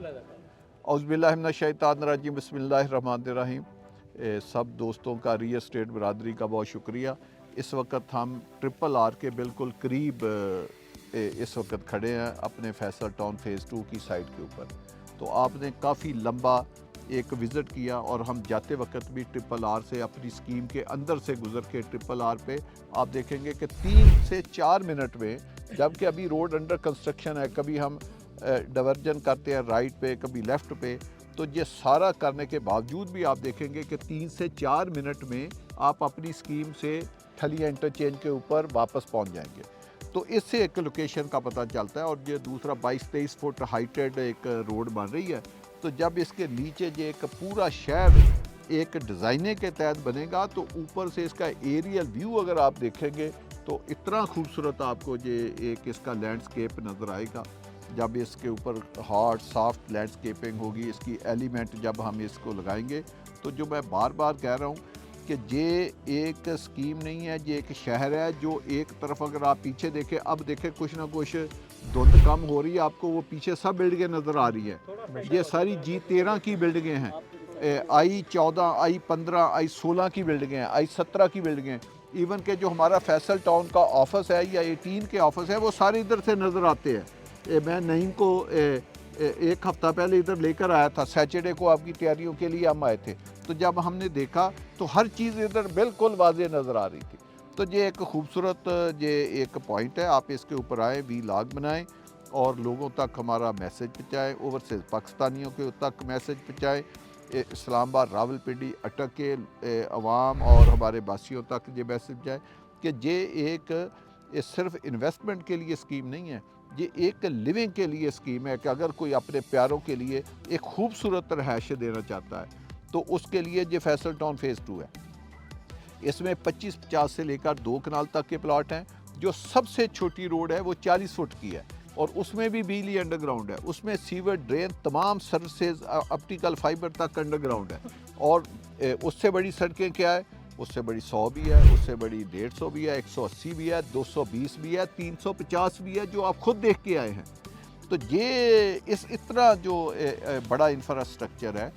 औज़ुबिल्लाहि मिनश्शैतानिर्रजीम बिस्मिल्लाहिर्रहमानिर्रहीम। सब दोस्तों का रियल एस्टेट बरादरी का बहुत शुक्रिया। इस वक्त हम ट्रिपल आर के बिल्कुल करीब इस वक्त खड़े हैं अपने फैसल टाउन फ़ेज़ 2 की साइट के ऊपर। तो आपने काफ़ी लंबा एक विज़िट किया और हम जाते वक्त भी ट्रिपल आर से अपनी स्कीम के अंदर से गुज़र के ट्रिपल आर पे आप देखेंगे कि 3 से 4 मिनट में, जबकि अभी रोड अंडर कंस्ट्रक्शन है, कभी हम डाइवर्जन करते हैं राइट पे, कभी लेफ़्ट पे, तो ये सारा करने के बावजूद भी आप देखेंगे कि 3 से 4 मिनट में आप अपनी स्कीम से ठलिया इंटरचेंज के ऊपर वापस पहुंच जाएंगे। तो इससे एक लोकेशन का पता चलता है। और ये दूसरा 22-23 फुट हाइटेड एक रोड बन रही है। तो जब इसके नीचे ये एक पूरा शहर एक डिज़ाइने के तहत बनेगा तो ऊपर से इसका एरियल व्यू अगर आप देखेंगे तो इतना खूबसूरत आपको ये एक इसका लैंडस्केप नज़र आएगा। जब इसके ऊपर हार्ड सॉफ्ट लैंडस्केपिंग होगी, इसकी एलिमेंट जब हम इसको लगाएंगे, तो जो मैं बार बार कह रहा हूँ कि ये एक स्कीम नहीं है, ये एक शहर है जो एक तरफ अगर आप पीछे देखें, अब देखें कुछ ना कुछ धुंध कम हो रही है आपको, वो पीछे सब बिल्डिंगें नज़र आ रही हैं। ये सारी G13 की बिल्डिंगें हैं, I14, I15, I16 की बिल्डिंगें हैं, I17 की बिल्डिंगें। इवन के जो हमारा फैसल टाउन का ऑफिस है या 18 के ऑफिस है, वो सारे इधर से नज़र आते हैं। मैं नईम को एक हफ़्ता पहले इधर लेकर आया था, सैटरडे को आपकी तैयारियों के लिए हम आए थे। तो जब हमने देखा तो हर चीज़ इधर बिल्कुल वाज़े नज़र आ रही थी। तो ये एक खूबसूरत ये एक पॉइंट है, आप इसके ऊपर आएँ, वीलॉग बनाएं और लोगों तक हमारा मैसेज पहुँचाएँ, ओवरसीज़ पाकिस्तानियों के तक मैसेज पहुँचाएँ, इस्लामाबाद, रावलपिंडी, अटक के अवाम और हमारे बासियों तक ये मैसेज जाए कि ये एक सिर्फ इन्वेस्टमेंट के लिए स्कीम नहीं है, ये एक लिविंग के लिए स्कीम है कि अगर कोई अपने प्यारों के लिए एक खूबसूरत रहायश देना चाहता है तो उसके लिए ये फैसल टाउन फ़ेज़ 2 है। इसमें 25-50 से लेकर 2 कनाल तक के प्लाट हैं। जो सबसे छोटी रोड है वो 40 फुट की है और उसमें भी बिजली अंडरग्राउंड है, उसमें सीवर ड्रेन तमाम सर्विसेज ऑप्टिकल फाइबर तक अंडरग्राउंड है। और उससे बड़ी सड़कें क्या है, उससे बड़ी 100 भी है, उससे बड़ी 150 भी है, 180 भी है, 220 भी है, 350 भी है, जो आप खुद देख के आए हैं। तो ये इतना जो बड़ा इंफ्रास्ट्रक्चर है,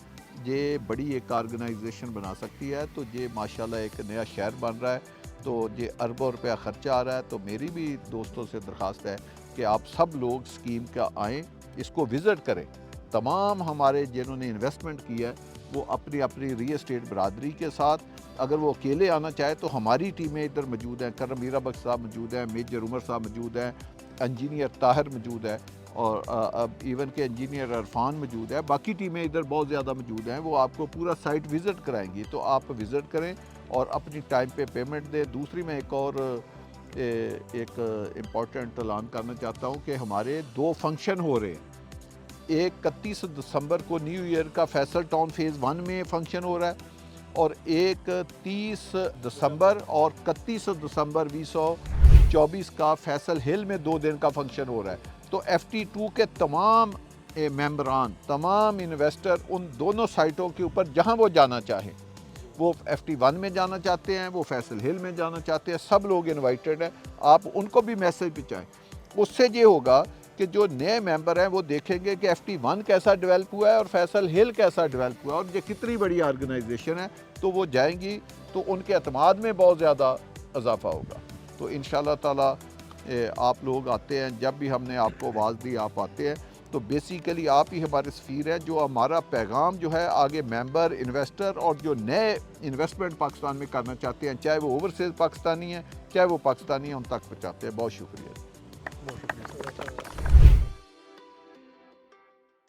ये बड़ी एक ऑर्गेनाइजेशन बना सकती है। तो ये माशाल्लाह एक नया शहर बन रहा है, तो ये अरबों रुपया खर्चा आ रहा है। तो मेरी भी दोस्तों से दरख्वास्त है कि आप सब लोग स्कीम का आएँ, इसको विज़िट करें। तमाम हमारे जिन्होंने इन्वेस्टमेंट किया है वो अपनी अपनी रियल एस्टेट बरादरी के साथ, अगर वो अकेले आना चाहे तो हमारी टीमें इधर मौजूद हैं। करम मीरा बख्श साहब मौजूद हैं, मेजर उमर साहब मौजूद हैं, इंजीनियर ताहिर मौजूद है और अब इवन के इंजीनियर इरफान मौजूद है। बाकी टीमें इधर बहुत ज़्यादा मौजूद हैं, वो आपको पूरा साइट विज़िट कराएंगी। तो आप विज़िट करें और अपनी टाइम पे पेमेंट दें। दूसरी मैं एक और एक इम्पॉर्टेंट ऐलान करना चाहता हूँ कि हमारे 2 फंक्शन हो रहे हैं। एक 31 दिसंबर को न्यू ईयर का फैसल टाउन फ़ेज़ 1 में फंक्शन हो रहा है और एक 30 दिसंबर और 31 दिसंबर 2024 का फैसल हिल में 2 दिन का फंक्शन हो रहा है। तो FT2 के तमाम मेंबरान, तमाम इन्वेस्टर उन दोनों साइटों के ऊपर जहां वो जाना चाहें, वो FT1 में जाना चाहते हैं, वो फैसल हिल में जाना चाहते हैं, सब लोग इन्वाइटेड हैं। आप उनको भी मैसेज पहुँचाएँ। उससे ये होगा कि जो नए मेंबर हैं वो देखेंगे कि FT1 कैसा डेवलप हुआ है और फैसल हिल कैसा डेवलप हुआ है और ये कितनी बड़ी ऑर्गेनाइजेशन है। तो वो जाएंगी तो उनके एतमाद में बहुत ज़्यादा इजाफा होगा। तो इंशाल्लाह ताला आप लोग आते हैं, जब भी हमने आपको आवाज़ दी आप आते हैं। तो बेसिकली आप ही हमारे सफ़ीर हैं, जो हमारा पैगाम जो है आगे मेंबर, इन्वेस्टर और जो नए इन्वेस्टमेंट पाकिस्तान में करना चाहते हैं, चाहे वो ओवरसीज़ पाकिस्तानी हैं, चाहे वो पाकिस्तानी हैं, उन तक पहुँचाते हैं। बहुत शुक्रिया।